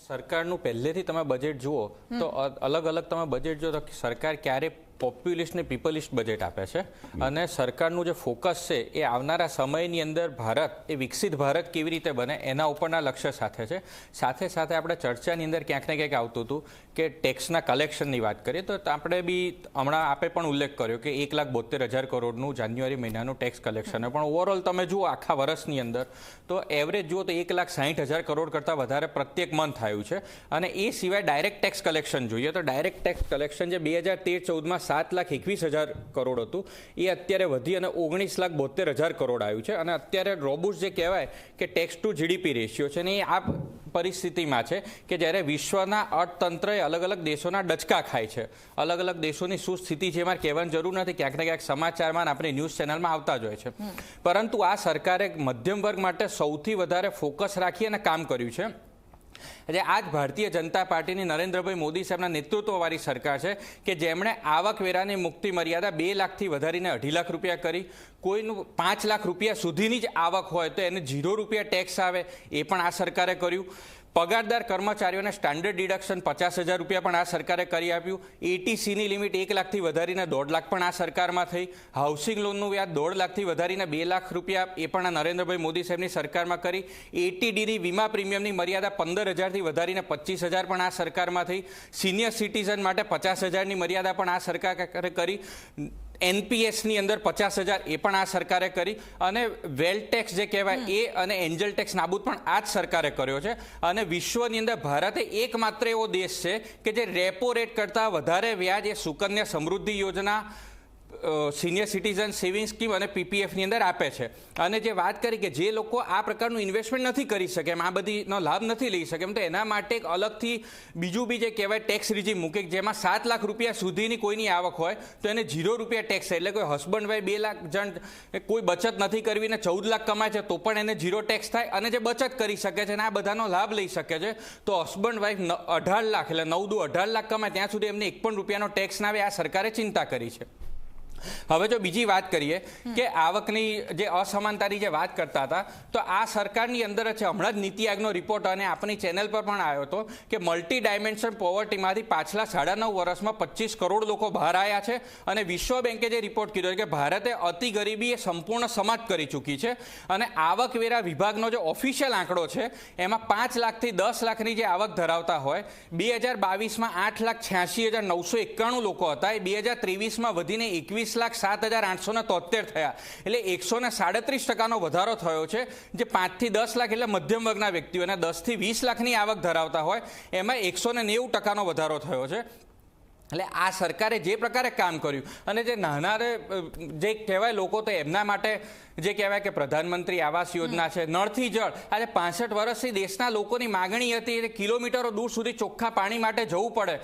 સરકારનું પહેલેથી તમે બજેટ જુઓ તો અલગ અલગ તમે બજેટ જો તો સરકાર ક્યારે પોપ્યુલિસ્ટ ને પીપલિસ્ટ બજેટ આપે છે અને સરકારનું જે ફોકસ છે એ આવનારા સમયની અંદર ભારત એ વિકસિત ભારત કેવી રીતે બને એના ઉપરના લક્ષ્ય સાથે છે. સાથે સાથે આપણે ચર્ચાની અંદર ક્યાંક ને ક્યાંક આવતું હતું કે ટેક્સના કલેક્શનની વાત કરીએ તો આપણે બી હમણાં આપે પણ ઉલ્લેખ કર્યો કે 1,72,000 કરોડનું જાન્યુઆરી મહિનાનું ટેક્સ કલેક્શન, પણ ઓવરઓલ તમે જુઓ આખા વર્ષની અંદર તો એવરેજ જુઓ તો 1,60,000 કરોડ કરતાં વધારે પ્રત્યેક મંથ આવ્યું છે. અને એ સિવાય ડાયરેક્ટ ટેક્સ કલેક્શન જોઈએ તો ડાયરેક્ટ ટેક્સ કલેક્શન જે 2013-14માં 7,21,000 કરોડ હતું એ અત્યારે વધી અને 19,72,000 કરોડ આવ્યું છે. અને અત્યારે રોબુસ્ટ જે કહેવાય કે ટેક્સ ટુ જીડીપી રેશિયો છે ને એ આ પરિસ્થિતિમાં છે કે જ્યારે વિશ્વના અર્થતંત્રએ અલગ અલગ દેશોના ડચકા ખાય છે. અલગ અલગ દેશોની શું સ્થિતિ છે એમાં કહેવાની જરૂર નથી, ક્યાંક ને ક્યાંક સમાચારમાં આપણે ન્યૂઝ ચેનલમાં આવતા જ હોય છે. પરંતુ આ સરકારે મધ્યમ વર્ગ માટે સૌથી વધારે ફોકસ રાખી અને કામ કર્યું છે. આ જ ભારતીય જનતા પાર્ટીની નરેન્દ્રભાઈ મોદી સાહેબના નેતૃત્વવાળી સરકાર છે કે જેમણે આવકવેરાની મુક્તિ મર્યાદા 2 લાખથી વધારીને 2.5 લાખ રૂપિયા કરી. કોઈનું 5 લાખ રૂપિયા સુધીની જ આવક હોય તો એને 0 રૂપિયા ટેક્સ આવે એ પણ આ સરકારે કર્યું. પગારદાર કર્મચારીઓને સ્ટાન્ડર્ડ ડિડક્શન 50,000 રૂપિયા પણ આ સરકારે કરી આપ્યું. એટીસીની લિમિટ 1 લાખથી વધારીને 1.5 લાખ પણ આ સરકારમાં થઈ. હાઉસિંગ લોનનું વ્યાજ 1.5 લાખથી વધારીને 2 લાખ રૂપિયા એ પણ આ નરેન્દ્રભાઈ મોદી સાહેબની સરકારમાં કરી. એટીડીની વીમા પ્રીમિયમની મર્યાદા 15,000થી વધારીને 25,000 પણ આ સરકારમાં થઈ. સિનિયર સિટીઝન માટે 50,000ની મર્યાદા પણ આ સરકારે કરી. એનપીએસની અંદર 50,000 એ પણ આ સરકારે કરી. અને વેલ્થ ટેક્સ જે કહેવાય એ અને એન્જલ ટેક્સ નાબૂદ પણ આ જ સરકારે કર્યો છે. અને વિશ્વની અંદર ભારત એકમાત્ર એવો દેશ છે કે જે રેપો રેટ કરતાં વધારે વ્યાજ એ સુકન્યા સમૃદ્ધિ યોજના, સિનિયર સિટીઝન સેવિંગ સ્કીમ અને પીપીએફની અંદર આપે છે. અને જે વાત કરી કે જે લોકો આ પ્રકારનું ઇન્વેસ્ટમેન્ટ નથી કરી શકે એમ, આ બધીનો લાભ નથી લઈ શકે એમ, તો એના માટે એક અલગથી બીજું બી જે કહેવાય ટેક્સ રિજીમ મૂકે જેમાં 7 લાખ રૂપિયા સુધીની કોઈની આવક હોય તો એને 0 રૂપિયા ટેક્સ, એટલે કોઈ હસબન્ડ વાઈફ 2 લાખ જણ કોઈ બચત નથી કરવી ને 14 લાખ કમાય છે તો પણ એને 0 ટેક્સ થાય. અને જે બચત કરી શકે છે અને આ બધાનો લાભ લઈ શકે છે તો હસબન્ડ વાઈફ 18 લાખ એટલે 9 દુ 18 લાખ કમાય ત્યાં સુધી એમને 1 પણ રૂપિયાનો ટેક્સ ના આવે. આ સરકારે ચિંતા કરી છે. હવે જો બીજી વાત કરીએ કે આવકની જે અસમાનતાની જે વાત કરતા હતા તો આ સરકારની અંદર છે. હમણાં જ નીતિ આયોગનો રિપોર્ટ અને આપણી ચેનલ પર પણ આવ્યો હતો કે મલ્ટી ડાયમેન્શન પોવર્ટીમાંથી પાછલા 9.5 વર્ષમાં 25 કરોડ લોકો બહાર આવ્યા છે. અને વિશ્વ બેંકે જે રિપોર્ટ કીધો કે ભારતે અતિ ગરીબી એ સંપૂર્ણ સમાપ્ત કરી ચૂકી છે. અને આવકવેરા વિભાગનો જે ઓફિશિયલ આંકડો છે એમાં 5 લાખથી 10 લાખની જે આવક ધરાવતા હોય 2022માં 8,86,991 લોકો હતા, એ 2023માં વધીને 21,07,873 થયા. એટલે 137% વધારો થયો છે. જે 5 થી 10 લાખ એટલે મધ્યમ વર્ગના વ્યક્તિઓ અને 10 થી 20 લાખની આવક ધરાવતા હોય એમાં 190% વધારો થયો છે. એટલે આ સરકારે જે પ્રકારે કામ કર્યું અને જે નાના જે કહેવાય લોકો તો એમના માટે જે કહેવાય કે પ્રધાનમંત્રી આવાસ યોજના છે, નળથી જળ, આજે 65 વર્ષથી દેશના લોકોની માગણી હતી એટલે કિલોમીટરો દૂર સુધી ચોખ્ખા પાણી માટે જવું પડે.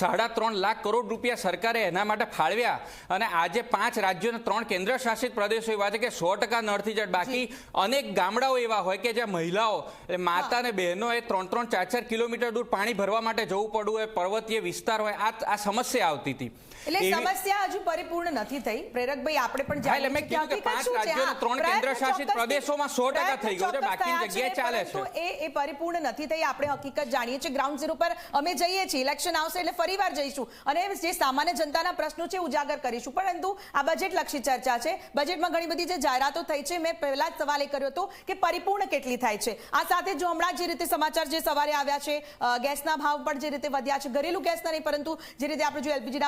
3.5 લાખ કરોડ રૂપિયા સરકારે એના માટે ફાળવ્યા. અને આજે 5 રાજ્યો અને 3 કેન્દ્ર શાસિત પ્રદેશો એવા છે કે 100% નળથી જળ. બાકી અનેક ગામડાઓ એવા હોય કે જ્યાં મહિલાઓ માતા અને બહેનોએ 3-3, 4-4 કિલોમીટર દૂર પાણી ભરવા માટે જવું પડવું હોય, પર્વતીય વિસ્તાર હોય, આ સમસ્યા આવતી હતી. એટલે સમસ્યા હજુ પરિપૂર્ણ નથી થઈ. પ્રેરકભાઈ આપણે પણ જાણીએ મેં કીધું કે 5 રાજ્યો અને 3 કેન્દ્ર શાસિત પ્રદેશોમાં 100% થઈ ગયું છે, બાકીની જગ્યાએ ચાલે છે. એ પરિપૂર્ણ નથી થઈ. આપણે હકીકત જાણીએ છીએ. ગ્રાઉન્ડ ઝીરો પર અમે જઈએ છીએ. ઇલેક્શન આવશે એટલે ફરીવાર જઈશું અને જે સામાન્ય જનતાના પ્રશ્નો છે ઉજાગર કરીશું. પરંતુ આ બજેટ લક્ષી ચર્ચા છે. બજેટમાં ઘણી બધી જે જાહેરાતો થઈ છે, મેં પહેલા જ સવાલ એ કર્યો હતો કે પરિપૂર્ણ કેટલી થાય છે. આ સાથે જો હમણાં જે રીતે સમાચાર જે સવારે આવ્યા છે, ગેસના ભાવ પણ જે રીતે વધ્યા છે, ઘરેલું ગેસના નહીં પરંતુ જે રીતે આપણે જો એલપીજી